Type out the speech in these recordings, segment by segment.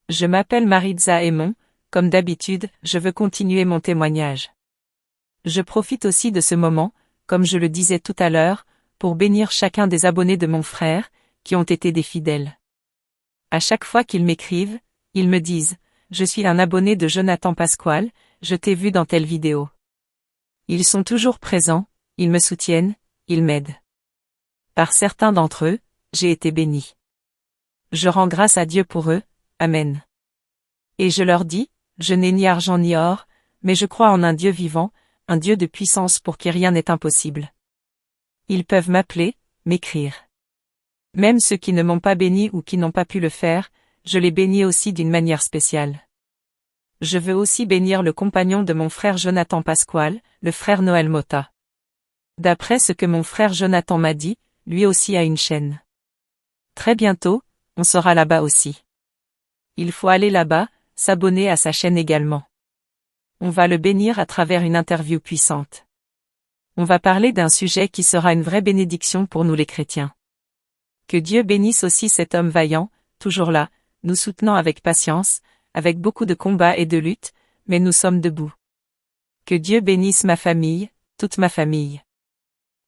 Je m'appelle Maritza Aymon, comme d'habitude, je veux continuer mon témoignage. Je profite aussi de ce moment, comme je le disais tout à l'heure, pour bénir chacun des abonnés de mon frère, qui ont été des fidèles. À chaque fois qu'ils m'écrivent, ils me disent « Je suis un abonné de Jonathan Pasquale, je t'ai vu dans telle vidéo ». Ils sont toujours présents, ils me soutiennent, ils m'aident. Par certains d'entre eux, j'ai été béni. Je rends grâce à Dieu pour eux, Amen. Et je leur dis, je n'ai ni argent ni or, mais je crois en un Dieu vivant, un Dieu de puissance pour qui rien n'est impossible. Ils peuvent m'appeler, m'écrire. Même ceux qui ne m'ont pas béni ou qui n'ont pas pu le faire, je les bénis aussi d'une manière spéciale. Je veux aussi bénir le compagnon de mon frère Jonathan Pasquale, le frère Noël Mota. D'après ce que mon frère Jonathan m'a dit, lui aussi a une chaîne. Très bientôt, on sera là-bas aussi. Il faut aller là-bas, s'abonner à sa chaîne également. On va le bénir à travers une interview puissante. On va parler d'un sujet qui sera une vraie bénédiction pour nous les chrétiens. Que Dieu bénisse aussi cet homme vaillant, toujours là, nous soutenant avec patience, avec beaucoup de combats et de luttes, mais nous sommes debout. Que Dieu bénisse ma famille, toute ma famille.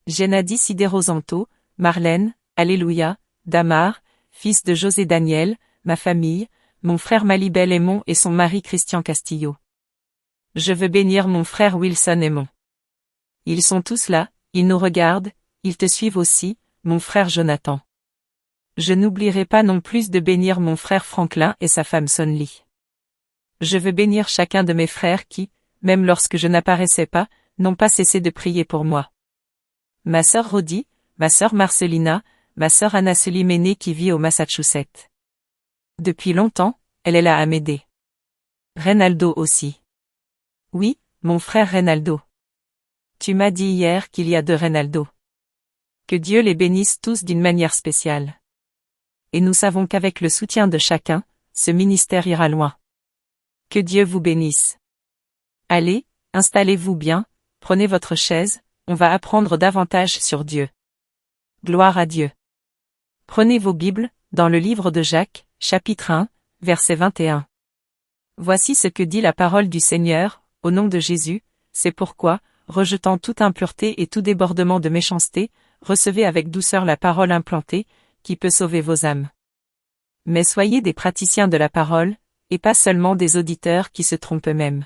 Gennady Siderosanto, Marlène, Alléluia, Damar, fils de José Daniel, ma famille, mon frère Malibel Aymon et son mari Christian Castillo. Je veux bénir mon frère Wilson Aymon. Ils sont tous là, ils nous regardent, ils te suivent aussi, mon frère Jonathan. Je n'oublierai pas non plus de bénir mon frère Franklin et sa femme Sonly. Je veux bénir chacun de mes frères qui, même lorsque je n'apparaissais pas, n'ont pas cessé de prier pour moi. Ma sœur Rodi, ma sœur Marcelina, ma sœur Anna Suliméné qui vit au Massachusetts. Depuis longtemps, elle est là à m'aider. Reynaldo aussi. Oui, mon frère Reynaldo. Tu m'as dit hier qu'il y a 2 Reynaldo. Que Dieu les bénisse tous d'une manière spéciale. Et nous savons qu'avec le soutien de chacun, ce ministère ira loin. Que Dieu vous bénisse. Allez, installez-vous bien, prenez votre chaise, on va apprendre davantage sur Dieu. Gloire à Dieu. Prenez vos Bibles, dans le livre de Jacques, chapitre 1, verset 21. Voici ce que dit la parole du Seigneur, au nom de Jésus, c'est pourquoi, rejetant toute impureté et tout débordement de méchanceté, recevez avec douceur la parole implantée, qui peut sauver vos âmes. Mais soyez des praticiens de la parole, et pas seulement des auditeurs qui se trompent eux-mêmes.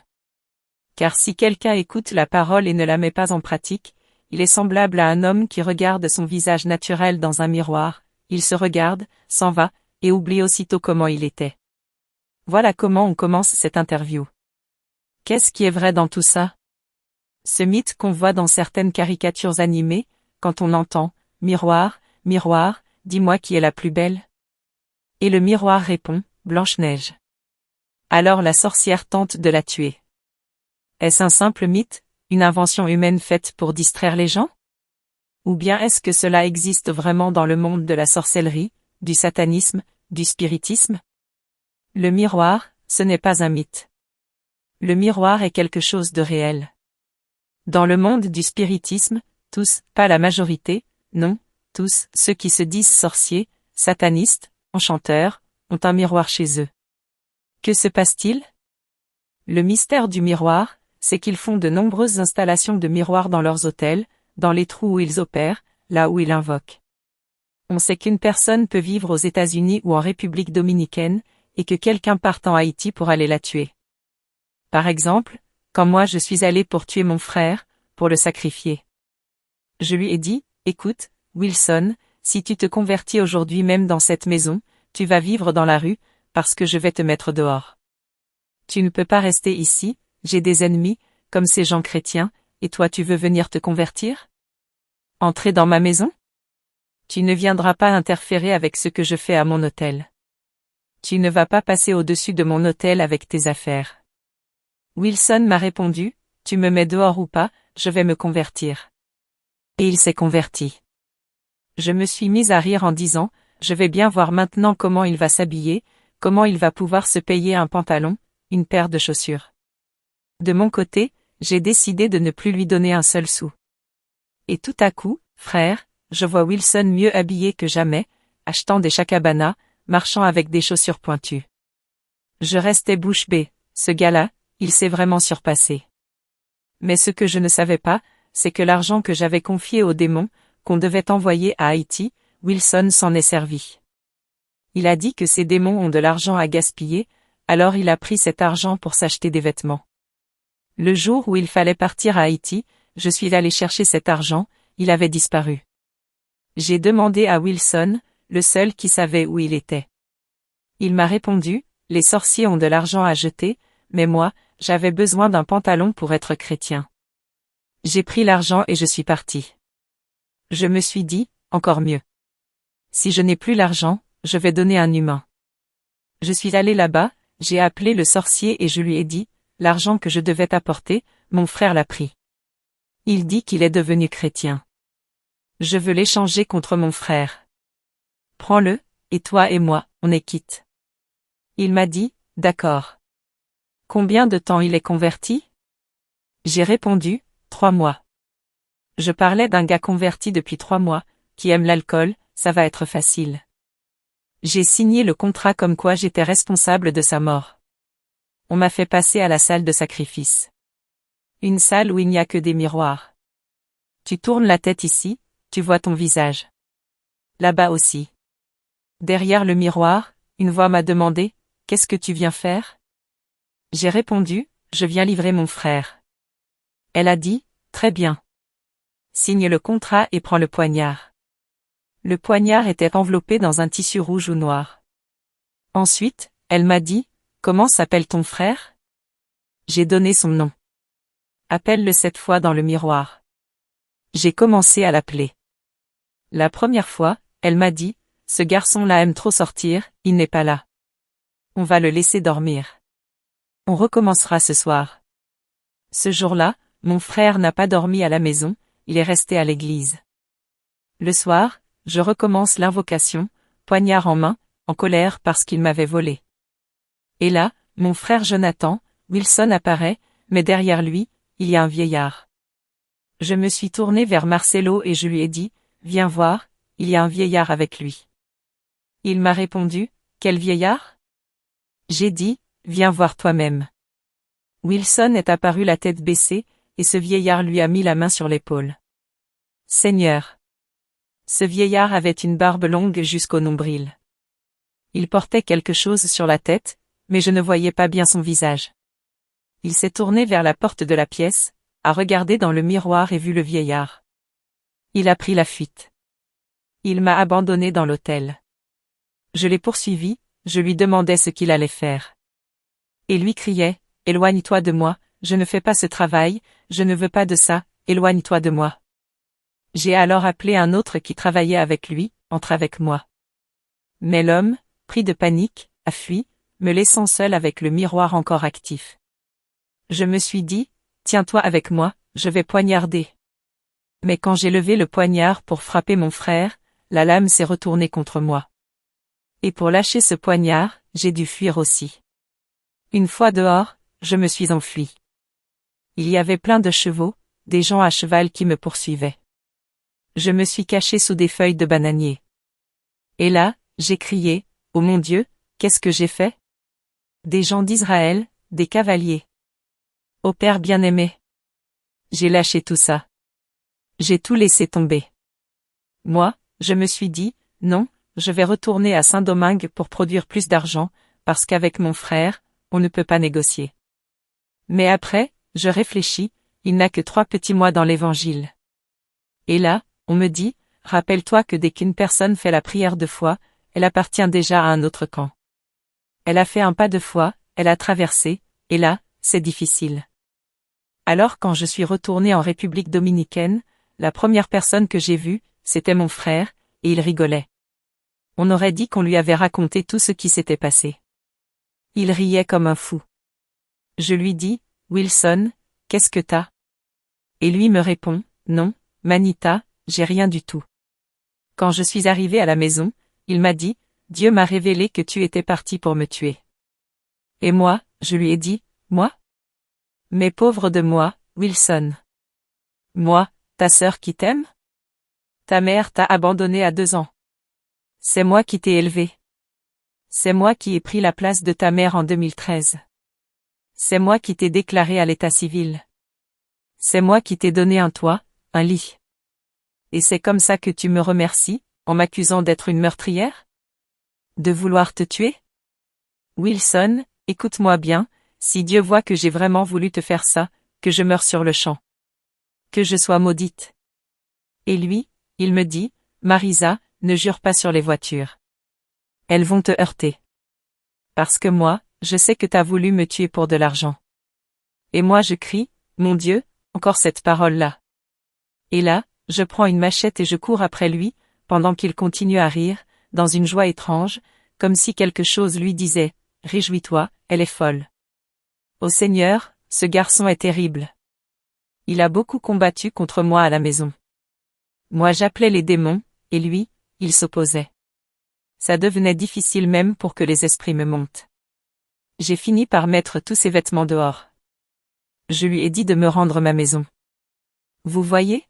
Car si quelqu'un écoute la parole et ne la met pas en pratique, il est semblable à un homme qui regarde son visage naturel dans un miroir, il se regarde, s'en va, et oublie aussitôt comment il était. Voilà comment on commence cette interview. Qu'est-ce qui est vrai dans tout ça? Ce mythe qu'on voit dans certaines caricatures animées, quand on entend « Miroir, miroir, dis-moi qui est la plus belle ?» Et le miroir répond « Blanche-Neige ». Alors la sorcière tente de la tuer. Est-ce un simple mythe, une invention humaine faite pour distraire les gens? Ou bien est-ce que cela existe vraiment dans le monde de la sorcellerie, du satanisme, du spiritisme? Le miroir, ce n'est pas un mythe. Le miroir est quelque chose de réel. Dans le monde du spiritisme, tous, pas la majorité, non, tous, ceux qui se disent sorciers, satanistes, enchanteurs, ont un miroir chez eux. Que se passe-t-il? Le mystère du miroir, c'est qu'ils font de nombreuses installations de miroirs dans leurs hôtels, dans les trous où ils opèrent, là où ils invoquent. On sait qu'une personne peut vivre aux États-Unis ou en République dominicaine, et que quelqu'un part en Haïti pour aller la tuer. Par exemple, quand moi je suis allé pour tuer mon frère, pour le sacrifier. Je lui ai dit, écoute, Wilson, si tu te convertis aujourd'hui même dans cette maison, tu vas vivre dans la rue, parce que je vais te mettre dehors. Tu ne peux pas rester ici, j'ai des ennemis, comme ces gens chrétiens, et toi tu veux venir te convertir? Entrer dans ma maison? Tu ne viendras pas interférer avec ce que je fais à mon hôtel. Tu ne vas pas passer au-dessus de mon hôtel avec tes affaires. Wilson m'a répondu, tu me mets dehors ou pas, je vais me convertir. Et il s'est converti. Je me suis mise à rire en disant, je vais bien voir maintenant comment il va s'habiller, comment il va pouvoir se payer un pantalon, une paire de chaussures. De mon côté, j'ai décidé de ne plus lui donner un seul sou. Et tout à coup, frère, je vois Wilson mieux habillé que jamais, achetant des Chacabana, marchant avec des chaussures pointues. Je restais bouche bée, ce gars-là, il s'est vraiment surpassé. Mais ce que je ne savais pas, c'est que l'argent que j'avais confié au démon, qu'on devait envoyer à Haïti, Wilson s'en est servi. Il a dit que ces démons ont de l'argent à gaspiller, alors il a pris cet argent pour s'acheter des vêtements. Le jour où il fallait partir à Haïti, je suis allé chercher cet argent, il avait disparu. J'ai demandé à Wilson, le seul qui savait où il était. Il m'a répondu, les sorciers ont de l'argent à jeter, mais moi, j'avais besoin d'un pantalon pour être chrétien. J'ai pris l'argent et je suis parti. Je me suis dit, encore mieux. Si je n'ai plus l'argent, je vais donner un humain. Je suis allé là-bas, j'ai appelé le sorcier et je lui ai dit, l'argent que je devais t'apporter, mon frère l'a pris. Il dit qu'il est devenu chrétien. Je veux l'échanger contre mon frère. Prends-le, et toi et moi, on est quittes. Il m'a dit, d'accord. Combien de temps il est converti? J'ai répondu, 3 mois. Je parlais d'un gars converti depuis 3 mois, qui aime l'alcool, ça va être facile. J'ai signé le contrat comme quoi j'étais responsable de sa mort. On m'a fait passer à la salle de sacrifice. Une salle où il n'y a que des miroirs. Tu tournes la tête ici, tu vois ton visage. Là-bas aussi. Derrière le miroir, une voix m'a demandé, « Qu'est-ce que tu viens faire ?» J'ai répondu, « Je viens livrer mon frère. » Elle a dit, « Très bien. Signe le contrat et prends le poignard. » Le poignard était enveloppé dans un tissu rouge ou noir. Ensuite, elle m'a dit, « Comment s'appelle ton frère ?» J'ai donné son nom. « Appelle-le 7 fois dans le miroir. » J'ai commencé à l'appeler. La première fois, elle m'a dit, « Ce garçon-là aime trop sortir, il n'est pas là. On va le laisser dormir. On recommencera ce soir. » Ce jour-là, mon frère n'a pas dormi à la maison, il est resté à l'église. Le soir, je recommence l'invocation, poignard en main, en colère parce qu'il m'avait volé. Et là, mon frère Jonathan, Wilson apparaît, mais derrière lui, il y a un vieillard. Je me suis tourné vers Marcelo et je lui ai dit, « Viens voir, il y a un vieillard avec lui. » Il m'a répondu, « Quel vieillard ?» J'ai dit, « Viens voir toi-même. » Wilson est apparu la tête baissée, et ce vieillard lui a mis la main sur l'épaule. Seigneur. Ce vieillard avait une barbe longue jusqu'au nombril. Il portait quelque chose sur la tête, mais je ne voyais pas bien son visage. Il s'est tourné vers la porte de la pièce, a regardé dans le miroir et vu le vieillard. Il a pris la fuite. Il m'a abandonné dans l'hôtel. Je l'ai poursuivi, je lui demandais ce qu'il allait faire. Et lui criait, « Éloigne-toi de moi, je ne fais pas ce travail, je ne veux pas de ça, éloigne-toi de moi. » J'ai alors appelé un autre qui travaillait avec lui, « Entre avec moi. » Mais l'homme, pris de panique, a fui, me laissant seul avec le miroir encore actif. Je me suis dit, « Tiens-toi avec moi, je vais poignarder. » Mais quand j'ai levé le poignard pour frapper mon frère, la lame s'est retournée contre moi. Et pour lâcher ce poignard, j'ai dû fuir aussi. Une fois dehors, je me suis enfui. Il y avait plein de chevaux, des gens à cheval qui me poursuivaient. Je me suis caché sous des feuilles de bananier. Et là, j'ai crié, « Oh mon Dieu, qu'est-ce que j'ai fait? Des gens d'Israël, des cavaliers. Ô Père bien-aimé. » J'ai lâché tout ça. J'ai tout laissé tomber. Moi, je me suis dit, non, je vais retourner à Saint-Domingue pour produire plus d'argent, parce qu'avec mon frère, on ne peut pas négocier. Mais après, je réfléchis, il n'a que 3 petits mois dans l'Évangile. Et là, on me dit, rappelle-toi que dès qu'une personne fait la prière 2 fois, elle appartient déjà à un autre camp. Elle a fait un pas de foi, elle a traversé, et là, c'est difficile. Alors quand je suis retourné en République dominicaine, la première personne que j'ai vue, c'était mon frère, et il rigolait. On aurait dit qu'on lui avait raconté tout ce qui s'était passé. Il riait comme un fou. Je lui dis, Wilson, qu'est-ce que t'as? Et lui me répond, non, Manita, j'ai rien du tout. Quand je suis arrivé à la maison, il m'a dit, Dieu m'a révélé que tu étais parti pour me tuer. Et moi, je lui ai dit, moi? Mais pauvre de moi, Wilson. Moi, ta sœur qui t'aime? Ta mère t'a abandonné à 2 ans. C'est moi qui t'ai élevé. C'est moi qui ai pris la place de ta mère en 2013. C'est moi qui t'ai déclaré à l'état civil. C'est moi qui t'ai donné un toit, un lit. Et c'est comme ça que tu me remercies, en m'accusant d'être une meurtrière? De vouloir te tuer? Wilson, écoute-moi bien, si Dieu voit que j'ai vraiment voulu te faire ça, que je meure sur le champ. Que je sois maudite. Et lui, il me dit, Marisa, ne jure pas sur les voitures. Elles vont te heurter. Parce que moi, je sais que t'as voulu me tuer pour de l'argent. Et moi je crie, mon Dieu, encore cette parole-là. Et là, je prends une machette et je cours après lui, pendant qu'il continue à rire, dans une joie étrange, comme si quelque chose lui disait, réjouis-toi, elle est folle. Ô Seigneur, ce garçon est terrible. Il a beaucoup combattu contre moi à la maison. Moi j'appelais les démons, et lui, il s'opposait. Ça devenait difficile même pour que les esprits me montent. J'ai fini par mettre tous ses vêtements dehors. Je lui ai dit de me rendre ma maison. Vous voyez?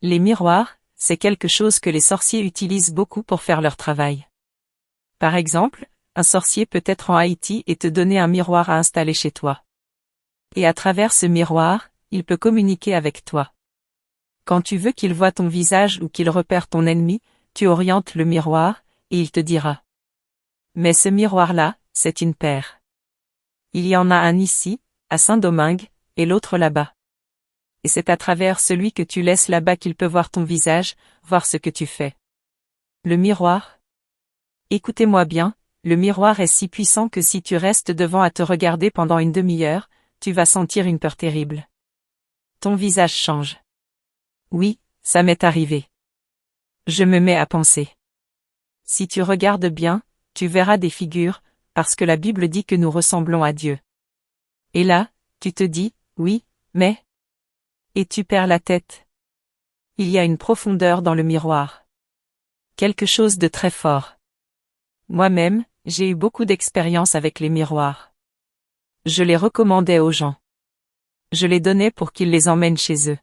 Les miroirs, c'est quelque chose que les sorciers utilisent beaucoup pour faire leur travail. Par exemple, un sorcier peut être en Haïti et te donner un miroir à installer chez toi. Et à travers ce miroir, il peut communiquer avec toi. Quand tu veux qu'il voie ton visage ou qu'il repère ton ennemi, tu orientes le miroir, et il te dira. Mais ce miroir-là, c'est une paire. Il y en a un ici, à Saint-Domingue, et l'autre là-bas. Et c'est à travers celui que tu laisses là-bas qu'il peut voir ton visage, voir ce que tu fais. Le miroir? Écoutez-moi bien, le miroir est si puissant que si tu restes devant à te regarder pendant une demi-heure, tu vas sentir une peur terrible. Ton visage change. Oui, ça m'est arrivé. Je me mets à penser. Si tu regardes bien, tu verras des figures, parce que la Bible dit que nous ressemblons à Dieu. Et là, tu te dis, oui, mais... Et tu perds la tête. Il y a une profondeur dans le miroir. Quelque chose de très fort. Moi-même, j'ai eu beaucoup d'expérience avec les miroirs. Je les recommandais aux gens. Je les donnais pour qu'ils les emmènent chez eux.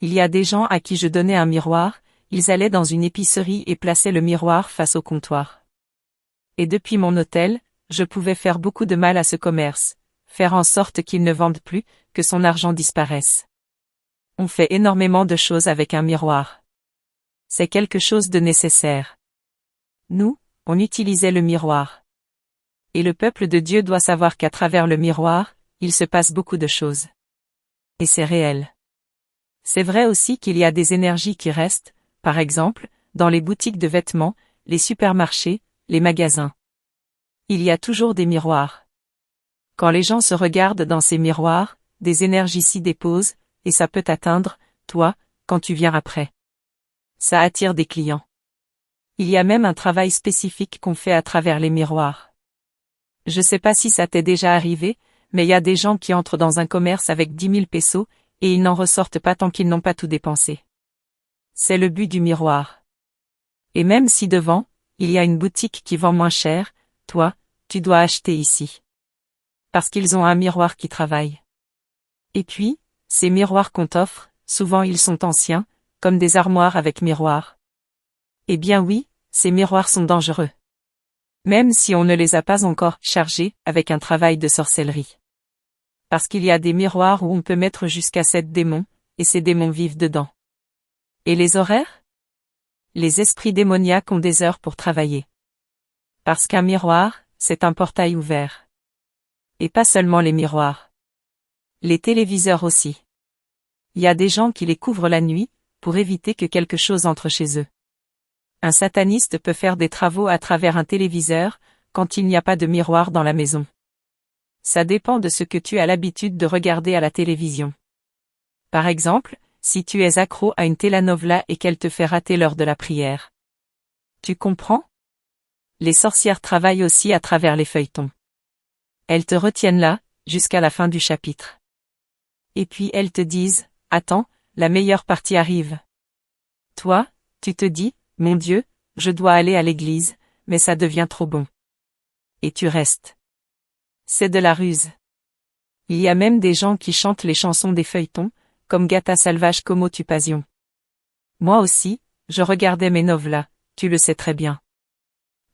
Il y a des gens à qui je donnais un miroir, ils allaient dans une épicerie et plaçaient le miroir face au comptoir. Et depuis mon hôtel, je pouvais faire beaucoup de mal à ce commerce, faire en sorte qu'il ne vende plus, que son argent disparaisse. On fait énormément de choses avec un miroir. C'est quelque chose de nécessaire. Nous, on utilisait le miroir. Et le peuple de Dieu doit savoir qu'à travers le miroir, il se passe beaucoup de choses. Et c'est réel. C'est vrai aussi qu'il y a des énergies qui restent, par exemple, dans les boutiques de vêtements, les supermarchés, les magasins. Il y a toujours des miroirs. Quand les gens se regardent dans ces miroirs, des énergies s'y déposent, et ça peut t'atteindre, toi, quand tu viens après. Ça attire des clients. Il y a même un travail spécifique qu'on fait à travers les miroirs. Je sais pas si ça t'est déjà arrivé, mais il y a des gens qui entrent dans un commerce avec 10 000 pesos, et ils n'en ressortent pas tant qu'ils n'ont pas tout dépensé. C'est le but du miroir. Et même si devant, il y a une boutique qui vend moins cher, toi, tu dois acheter ici. Parce qu'ils ont un miroir qui travaille. Et puis, ces miroirs qu'on t'offre, souvent ils sont anciens, comme des armoires avec miroirs. Eh bien oui, ces miroirs sont dangereux. Même si on ne les a pas encore chargés avec un travail de sorcellerie. Parce qu'il y a des miroirs où on peut mettre jusqu'à 7 démons, et ces démons vivent dedans. Et les horaires? Les esprits démoniaques ont des heures pour travailler. Parce qu'un miroir, c'est un portail ouvert. Et pas seulement les miroirs. Les téléviseurs aussi. Il y a des gens qui les couvrent la nuit, pour éviter que quelque chose entre chez eux. Un sataniste peut faire des travaux à travers un téléviseur, quand il n'y a pas de miroir dans la maison. Ça dépend de ce que tu as l'habitude de regarder à la télévision. Par exemple, si tu es accro à une telenovela et qu'elle te fait rater l'heure de la prière. Tu comprends? Les sorcières travaillent aussi à travers les feuilletons. Elles te retiennent là, jusqu'à la fin du chapitre. Et puis elles te disent, attends, la meilleure partie arrive. Toi, tu te dis, mon Dieu, je dois aller à l'église, mais ça devient trop bon. Et tu restes. C'est de la ruse. Il y a même des gens qui chantent les chansons des feuilletons, comme Gata Salvage Como Tu Passion. Moi aussi, je regardais mes novelas, tu le sais très bien.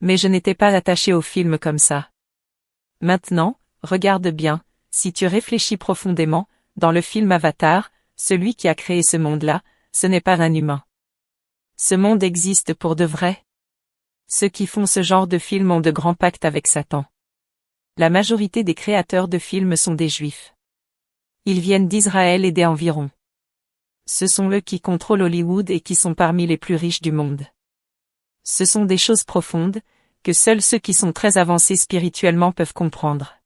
Mais je n'étais pas attaché au film comme ça. Maintenant, regarde bien, si tu réfléchis profondément, dans le film Avatar, celui qui a créé ce monde-là, ce n'est pas un humain. Ce monde existe pour de vrai. Ceux qui font ce genre de film ont de grands pactes avec Satan. La majorité des créateurs de films sont des Juifs. Ils viennent d'Israël et des environs. Ce sont eux qui contrôlent Hollywood et qui sont parmi les plus riches du monde. Ce sont des choses profondes, que seuls ceux qui sont très avancés spirituellement peuvent comprendre.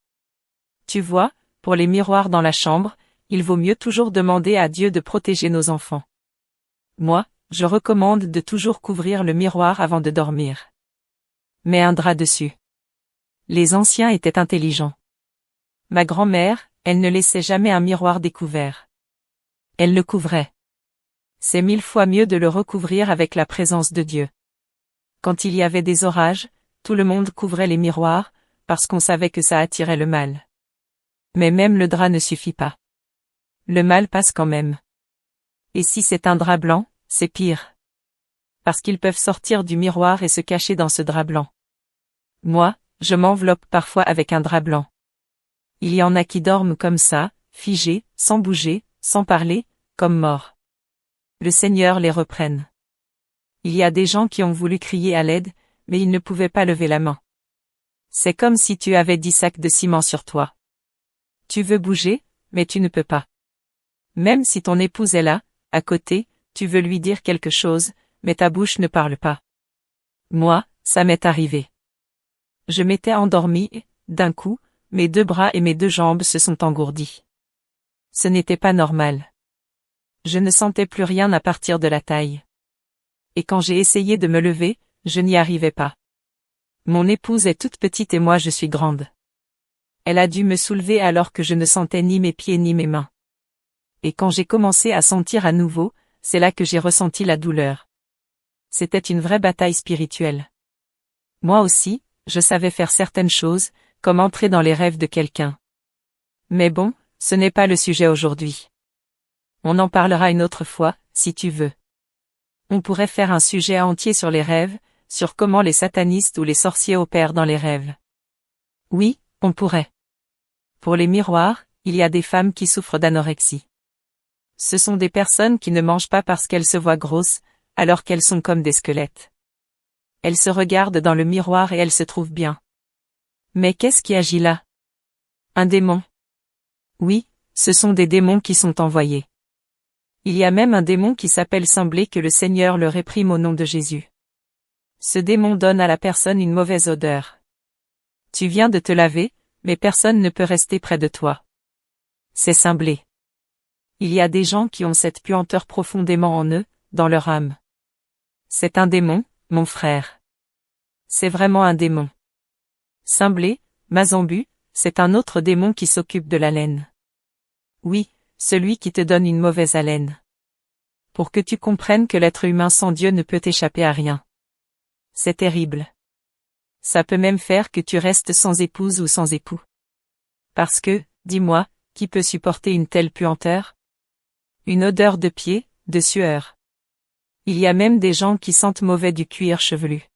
Tu vois, pour les miroirs dans la chambre, il vaut mieux toujours demander à Dieu de protéger nos enfants. Moi, je recommande de toujours couvrir le miroir avant de dormir. Mets un drap dessus. Les anciens étaient intelligents. Ma grand-mère, elle ne laissait jamais un miroir découvert. Elle le couvrait. C'est 1000 fois mieux de le recouvrir avec la présence de Dieu. Quand il y avait des orages, tout le monde couvrait les miroirs, parce qu'on savait que ça attirait le mal. Mais même le drap ne suffit pas. Le mal passe quand même. Et si c'est un drap blanc, c'est pire. Parce qu'ils peuvent sortir du miroir et se cacher dans ce drap blanc. Moi, je m'enveloppe parfois avec un drap blanc. Il y en a qui dorment comme ça, figés, sans bouger, sans parler, comme morts. Le Seigneur les reprenne. Il y a des gens qui ont voulu crier à l'aide, mais ils ne pouvaient pas lever la main. C'est comme si tu avais 10 sacs de ciment sur toi. Tu veux bouger, mais tu ne peux pas. Même si ton épouse est là, à côté, tu veux lui dire quelque chose, mais ta bouche ne parle pas. Moi, ça m'est arrivé. Je m'étais endormi et, d'un coup, mes 2 bras et mes 2 jambes se sont engourdis. Ce n'était pas normal. Je ne sentais plus rien à partir de la taille. Et quand j'ai essayé de me lever, je n'y arrivais pas. Mon épouse est toute petite et moi je suis grande. Elle a dû me soulever alors que je ne sentais ni mes pieds ni mes mains. Et quand j'ai commencé à sentir à nouveau, c'est là que j'ai ressenti la douleur. C'était une vraie bataille spirituelle. Moi aussi, je savais faire certaines choses, comme entrer dans les rêves de quelqu'un. Mais bon, ce n'est pas le sujet aujourd'hui. On en parlera une autre fois, si tu veux. On pourrait faire un sujet entier sur les rêves, sur comment les satanistes ou les sorciers opèrent dans les rêves. Oui, on pourrait. Pour les miroirs, il y a des femmes qui souffrent d'anorexie. Ce sont des personnes qui ne mangent pas parce qu'elles se voient grosses, alors qu'elles sont comme des squelettes. Elles se regardent dans le miroir et elles se trouvent bien. Mais qu'est-ce qui agit là? Un démon. Oui, ce sont des démons qui sont envoyés. Il y a même un démon qui s'appelle sembler que le Seigneur le réprime au nom de Jésus. Ce démon donne à la personne une mauvaise odeur. Tu viens de te laver, mais personne ne peut rester près de toi. C'est semblé. Il y a des gens qui ont cette puanteur profondément en eux, dans leur âme. C'est un démon, mon frère. C'est vraiment un démon. Semblé, Mazambu, c'est un autre démon qui s'occupe de l'haleine. Oui, celui qui te donne une mauvaise haleine. Pour que tu comprennes que l'être humain sans Dieu ne peut échapper à rien. C'est terrible. Ça peut même faire que tu restes sans épouse ou sans époux. Parce que, dis-moi, qui peut supporter une telle puanteur? Une odeur de pied, de sueur. Il y a même des gens qui sentent mauvais du cuir chevelu.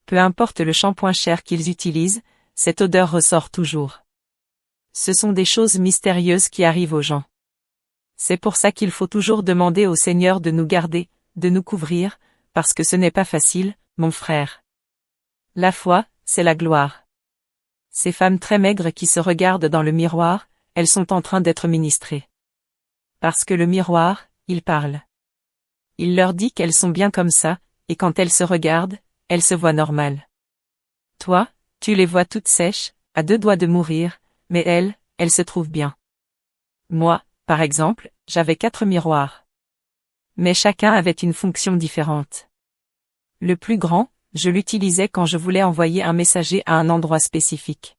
Peu importe le shampoing cher qu'ils utilisent, cette odeur ressort toujours. Ce sont des choses mystérieuses qui arrivent aux gens. C'est pour ça qu'il faut toujours demander au Seigneur de nous garder, de nous couvrir, parce que ce n'est pas facile, mon frère. La foi, c'est la gloire. Ces femmes très maigres qui se regardent dans le miroir, elles sont en train d'être ministrées. Parce que le miroir, il parle. Il leur dit qu'elles sont bien comme ça, et quand elles se regardent, elles se voient normales. Toi, tu les vois toutes sèches, à 2 doigts de mourir, mais elles se trouvent bien. Moi, par exemple, j'avais 4 miroirs. Mais chacun avait une fonction différente. Le plus grand, je l'utilisais quand je voulais envoyer un messager à un endroit spécifique.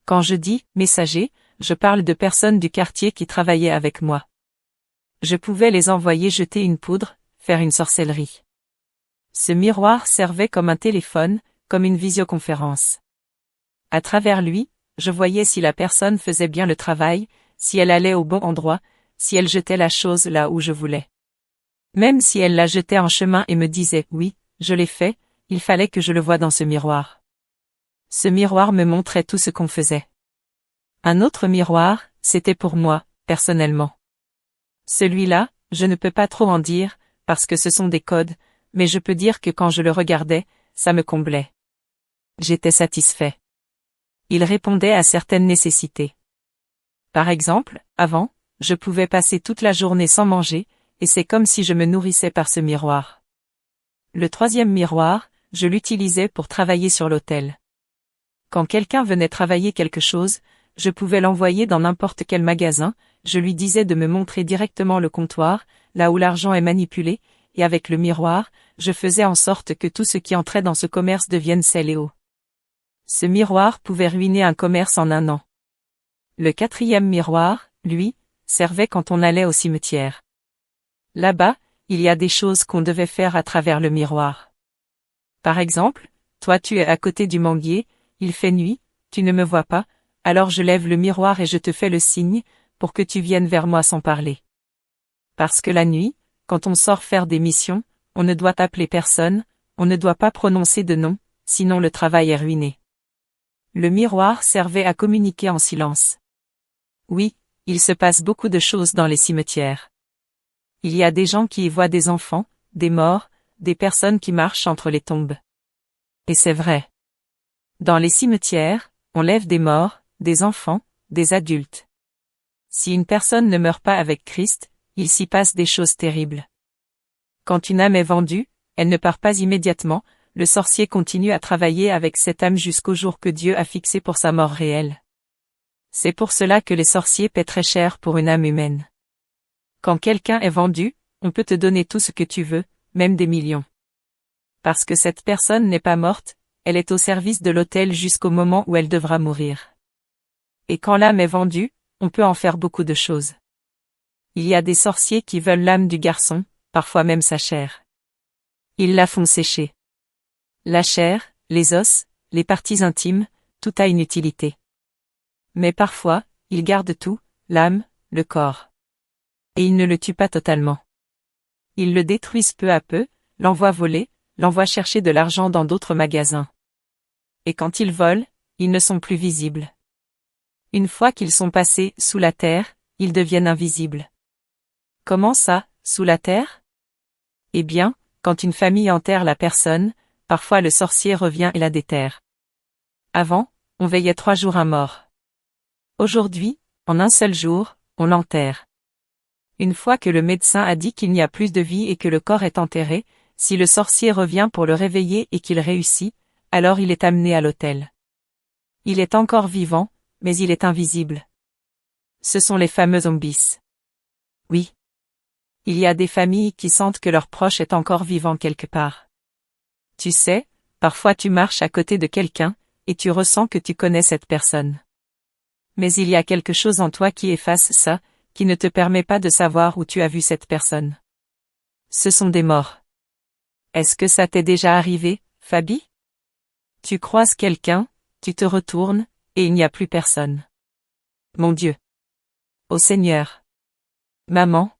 Quand je dis « messager », je parle de personnes du quartier qui travaillaient avec moi. Je pouvais les envoyer jeter une poudre, faire une sorcellerie. Ce miroir servait comme un téléphone, comme une visioconférence. À travers lui, je voyais si la personne faisait bien le travail, si elle allait au bon endroit, si elle jetait la chose là où je voulais. Même si elle la jetait en chemin et me disait « oui, je l'ai fait », il fallait que je le voie dans ce miroir. Ce miroir me montrait tout ce qu'on faisait. Un autre miroir, c'était pour moi, personnellement. Celui-là, je ne peux pas trop en dire, parce que ce sont des codes, mais je peux dire que quand je le regardais, ça me comblait. J'étais satisfait. Il répondait à certaines nécessités. Par exemple, avant, je pouvais passer toute la journée sans manger, et c'est comme si je me nourrissais par ce miroir. Le troisième miroir, je l'utilisais pour travailler sur l'hôtel. Quand quelqu'un venait travailler quelque chose, je pouvais l'envoyer dans n'importe quel magasin, je lui disais de me montrer directement le comptoir, là où l'argent est manipulé, et avec le miroir, je faisais en sorte que tout ce qui entrait dans ce commerce devienne sel et eau. Ce miroir pouvait ruiner un commerce en un an. Le quatrième miroir, lui, servait quand on allait au cimetière. Là-bas, il y a des choses qu'on devait faire à travers le miroir. Par exemple, toi tu es à côté du manguier, il fait nuit, tu ne me vois pas, alors je lève le miroir et je te fais le signe, pour que tu viennes vers moi sans parler. Parce que la nuit, quand on sort faire des missions, on ne doit appeler personne, on ne doit pas prononcer de nom, sinon le travail est ruiné. Le miroir servait à communiquer en silence. Oui, il se passe beaucoup de choses dans les cimetières. Il y a des gens qui y voient des enfants, des morts, des personnes qui marchent entre les tombes. Et c'est vrai. Dans les cimetières, on lève des morts, des enfants, des adultes. Si une personne ne meurt pas avec Christ, il s'y passe des choses terribles. Quand une âme est vendue, elle ne part pas immédiatement, le sorcier continue à travailler avec cette âme jusqu'au jour que Dieu a fixé pour sa mort réelle. C'est pour cela que les sorciers paient très cher pour une âme humaine. Quand quelqu'un est vendu, on peut te donner tout ce que tu veux, même des millions. Parce que cette personne n'est pas morte, elle est au service de l'autel jusqu'au moment où elle devra mourir. Et quand l'âme est vendue, on peut en faire beaucoup de choses. Il y a des sorciers qui veulent l'âme du garçon, parfois même sa chair. Ils la font sécher. La chair, les os, les parties intimes, tout a une utilité. Mais parfois, ils gardent tout, l'âme, le corps. Et ils ne le tuent pas totalement. Ils le détruisent peu à peu, l'envoient voler, l'envoient chercher de l'argent dans d'autres magasins. Et quand ils volent, ils ne sont plus visibles. Une fois qu'ils sont passés sous la terre, ils deviennent invisibles. Comment ça, sous la terre? Eh bien, quand une famille enterre la personne, parfois le sorcier revient et la déterre. Avant, on veillait 3 jours un mort. Aujourd'hui, en un seul jour, on l'enterre. Une fois que le médecin a dit qu'il n'y a plus de vie et que le corps est enterré, si le sorcier revient pour le réveiller et qu'il réussit, alors il est amené à l'autel. Il est encore vivant, mais il est invisible. Ce sont les fameux zombies. Oui. Il y a des familles qui sentent que leur proche est encore vivant quelque part. Tu sais, parfois tu marches à côté de quelqu'un, et tu ressens que tu connais cette personne. Mais il y a quelque chose en toi qui efface ça, qui ne te permet pas de savoir où tu as vu cette personne. Ce sont des morts. Est-ce que ça t'est déjà arrivé, Fabi? Tu croises quelqu'un, tu te retournes, et il n'y a plus personne. Mon Dieu. Ô Seigneur. Maman.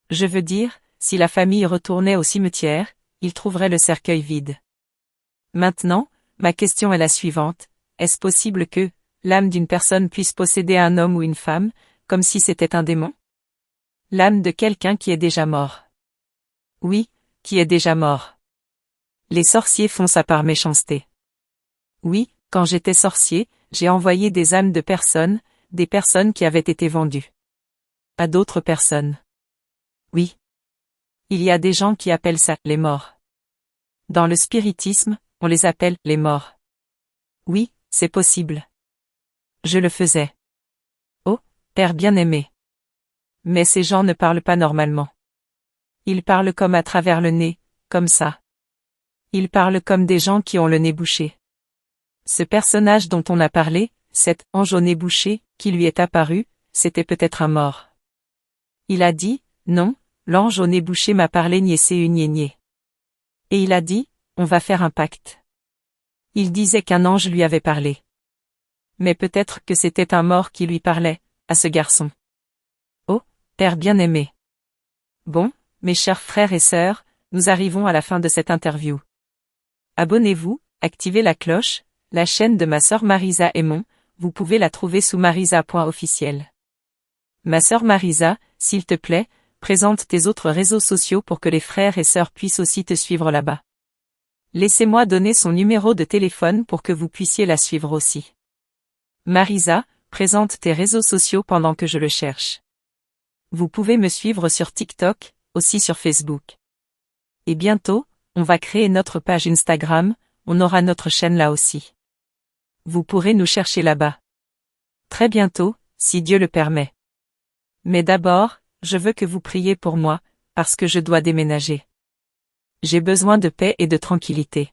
Je veux dire, si la famille retournait au cimetière, ils trouveraient le cercueil vide. Maintenant, ma question est la suivante. Est-ce possible que l'âme d'une personne puisse posséder un homme ou une femme, comme si c'était un démon? L'âme de quelqu'un qui est déjà mort. Oui, qui est déjà mort. Les sorciers font ça par méchanceté. Oui, quand j'étais sorcier, j'ai envoyé des âmes de personnes, des personnes qui avaient été vendues. À d'autres personnes. Oui. Il y a des gens qui appellent ça les morts. Dans le spiritisme, on les appelle les morts. Oui, c'est possible. Je le faisais. Oh, Père bien-aimé. Mais ces gens ne parlent pas normalement. Ils parlent comme à travers le nez, comme ça. Ils parlent comme des gens qui ont le nez bouché. Ce personnage dont on a parlé, cet ange au nez bouché, qui lui est apparu, c'était peut-être un mort. Il a dit, non, l'ange au nez bouché m'a parlé nié. Et il a dit, on va faire un pacte. Il disait qu'un ange lui avait parlé. Mais peut-être que c'était un mort qui lui parlait, à ce garçon. Oh, Père bien-aimé. Bon, mes chers frères et sœurs, nous arrivons à la fin de cette interview. Abonnez-vous, activez la cloche, la chaîne de ma sœur Marisa Aymon, vous pouvez la trouver sous marisa.officiel. Ma sœur Marisa, s'il te plaît, présente tes autres réseaux sociaux pour que les frères et sœurs puissent aussi te suivre là-bas. Laissez-moi donner son numéro de téléphone pour que vous puissiez la suivre aussi. Marisa, présente tes réseaux sociaux pendant que je le cherche. Vous pouvez me suivre sur TikTok, aussi sur Facebook. Et bientôt, on va créer notre page Instagram, on aura notre chaîne là aussi. Vous pourrez nous chercher là-bas. Très bientôt, si Dieu le permet. Mais d'abord, je veux que vous priez pour moi, parce que je dois déménager. J'ai besoin de paix et de tranquillité.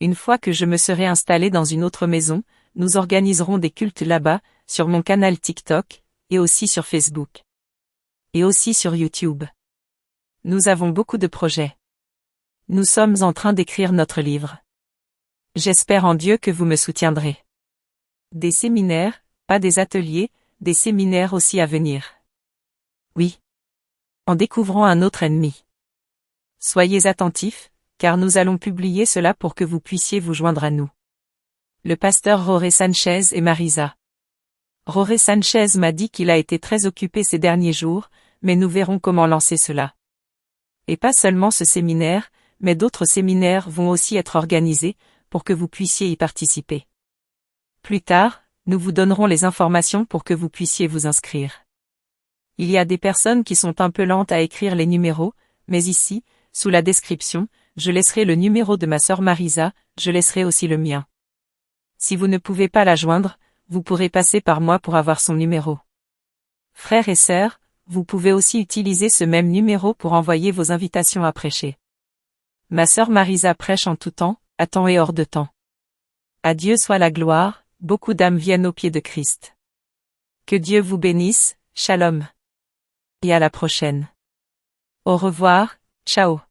Une fois que je me serai installé dans une autre maison, nous organiserons des cultes là-bas, sur mon canal TikTok, et aussi sur Facebook. Et aussi sur YouTube. Nous avons beaucoup de projets. Nous sommes en train d'écrire notre livre. J'espère en Dieu que vous me soutiendrez. Des séminaires, pas des ateliers, des séminaires aussi à venir. Oui. En découvrant un autre ennemi. Soyez attentifs, car nous allons publier cela pour que vous puissiez vous joindre à nous. Le pasteur Jorge Sanchez et Marisa. Jorge Sanchez m'a dit qu'il a été très occupé ces derniers jours, mais nous verrons comment lancer cela. Et pas seulement ce séminaire, mais d'autres séminaires vont aussi être organisés, pour que vous puissiez y participer. Plus tard, nous vous donnerons les informations pour que vous puissiez vous inscrire. Il y a des personnes qui sont un peu lentes à écrire les numéros, mais ici, sous la description, je laisserai le numéro de ma sœur Marisa, je laisserai aussi le mien. Si vous ne pouvez pas la joindre, vous pourrez passer par moi pour avoir son numéro. Frères et sœurs, vous pouvez aussi utiliser ce même numéro pour envoyer vos invitations à prêcher. Ma sœur Marisa prêche en tout temps, à temps et hors de temps. À Dieu soit la gloire, beaucoup d'âmes viennent aux pieds de Christ. Que Dieu vous bénisse, shalom. Et à la prochaine. Au revoir, ciao.